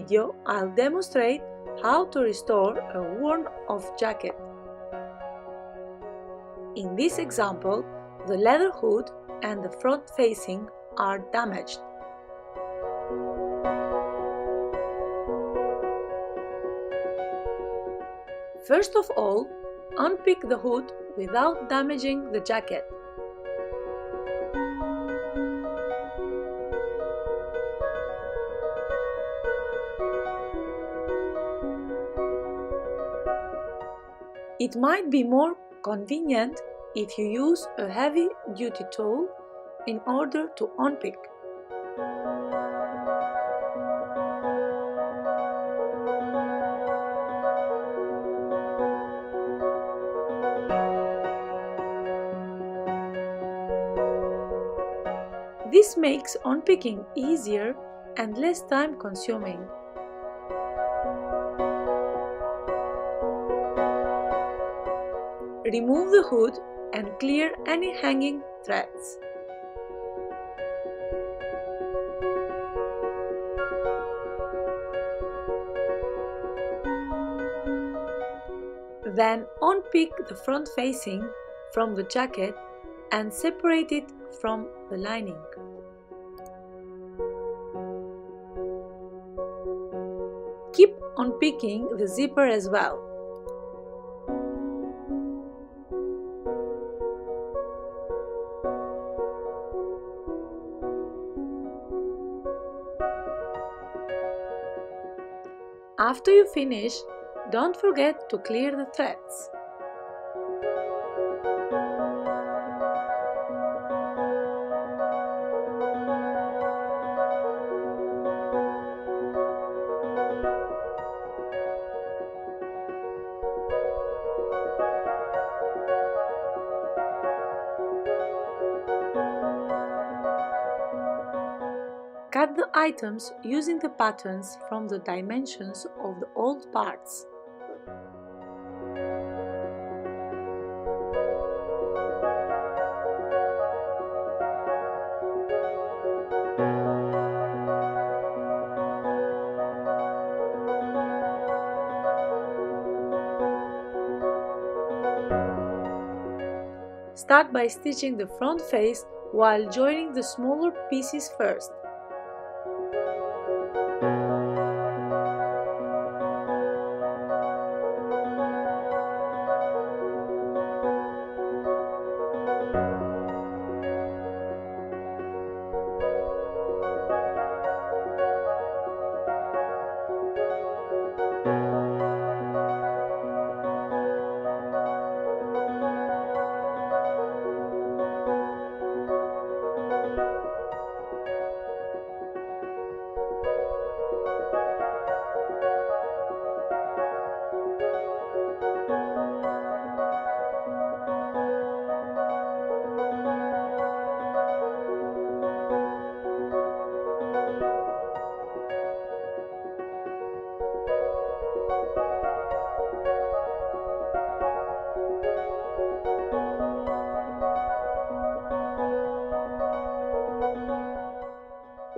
video, I'll demonstrate how to restore a worn-off jacket. In this example, the leather hood and the front facing are damaged. First of all, unpick the hood without damaging the jacket. It might be more convenient if you use a heavy-duty tool in order to unpick. This makes unpicking easier and less time-consuming. Remove the hood and clear any hanging threads. Then unpick the front facing from the jacket and separate it from the lining. Keep unpicking the zipper as well. After you finish, don't forget to clear the threads. Cut the items using the patterns from the dimensions of the old parts. Start by stitching the front face while joining the smaller pieces first.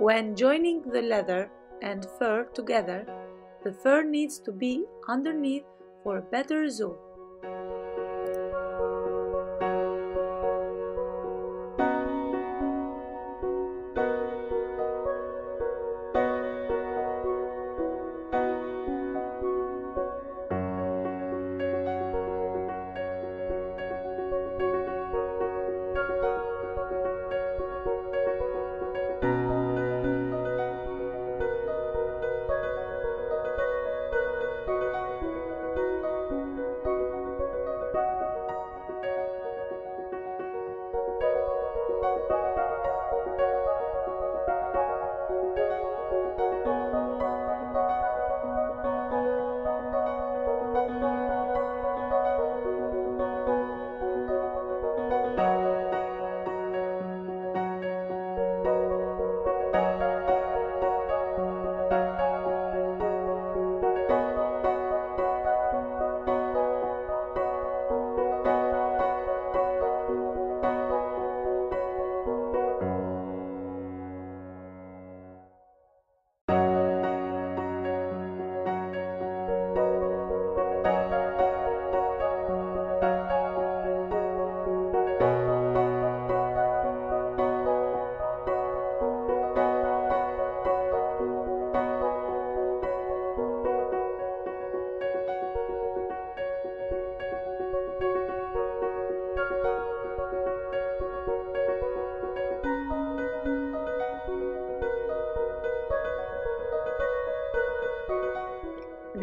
When joining the leather and fur together, the fur needs to be underneath for a better result.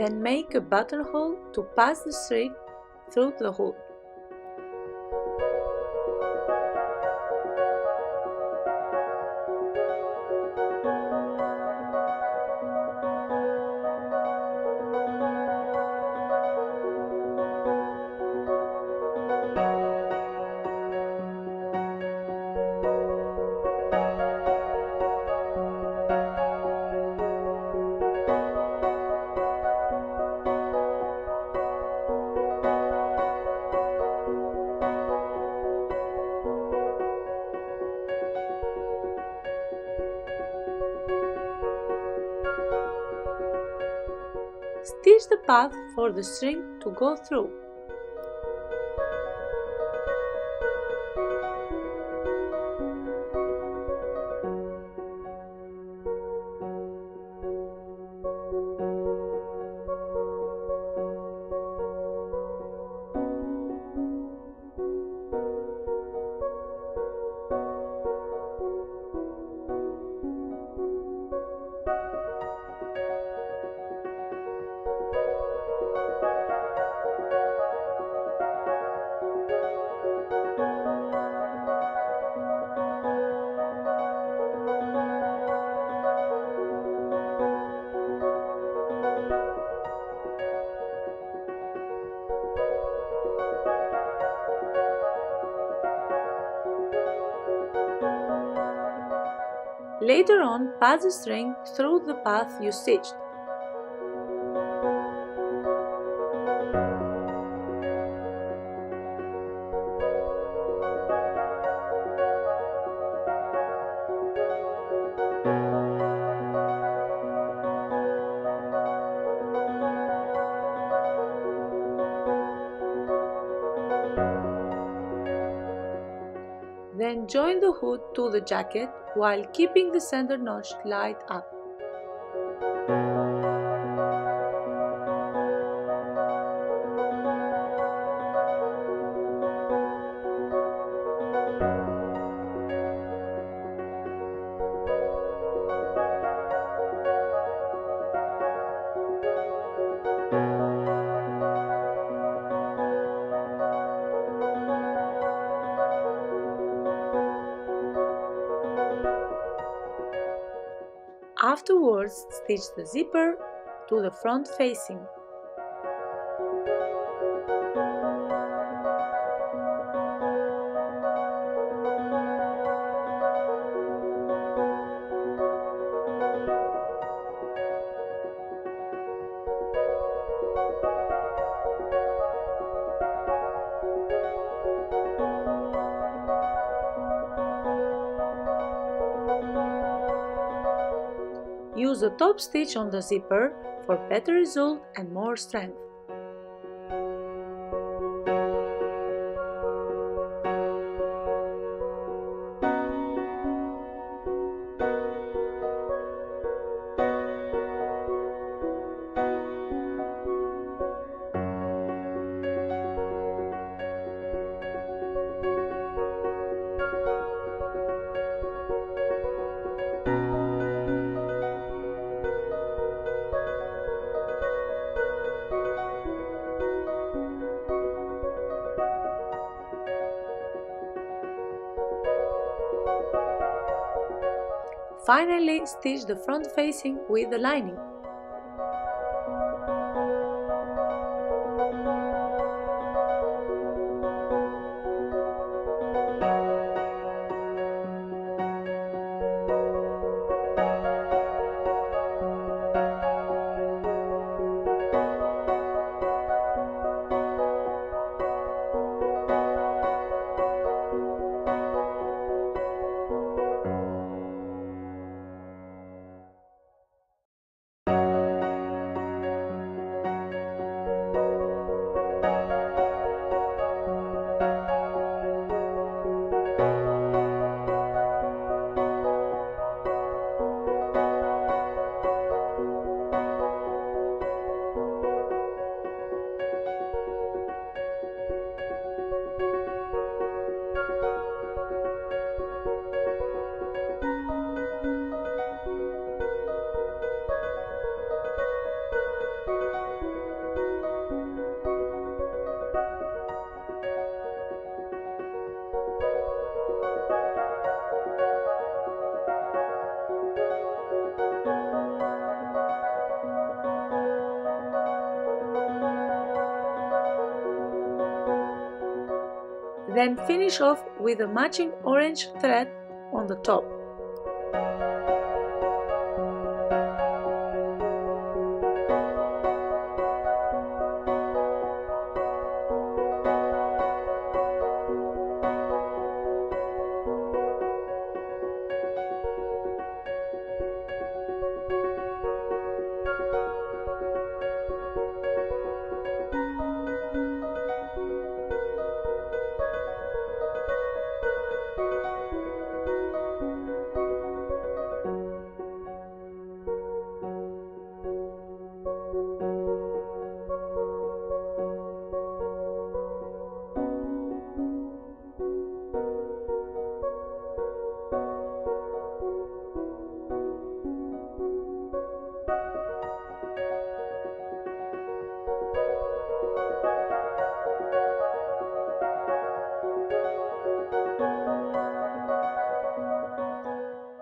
Then make a buttonhole to pass the string through the hole. Stitch the path for the string to go through. Later on, pass the string through the path you stitched. Then join the hood to the jacket while keeping the center notch lined up. Afterwards, stitch the zipper to the front facing. Use a top stitch on the zipper for better result and more strength. Finally, stitch the front facing with the lining. Then finish off with a matching orange thread on the top.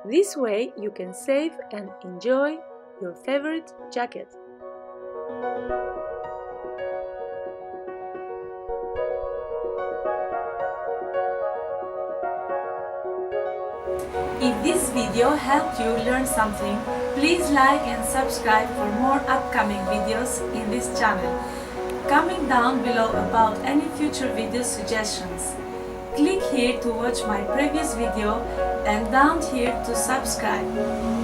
This way you can save and enjoy your favorite jacket. If this video helped you learn something, please like and subscribe for more upcoming videos in this channel. Comment down below about any future video suggestions. Click here to watch my previous video and down here to subscribe.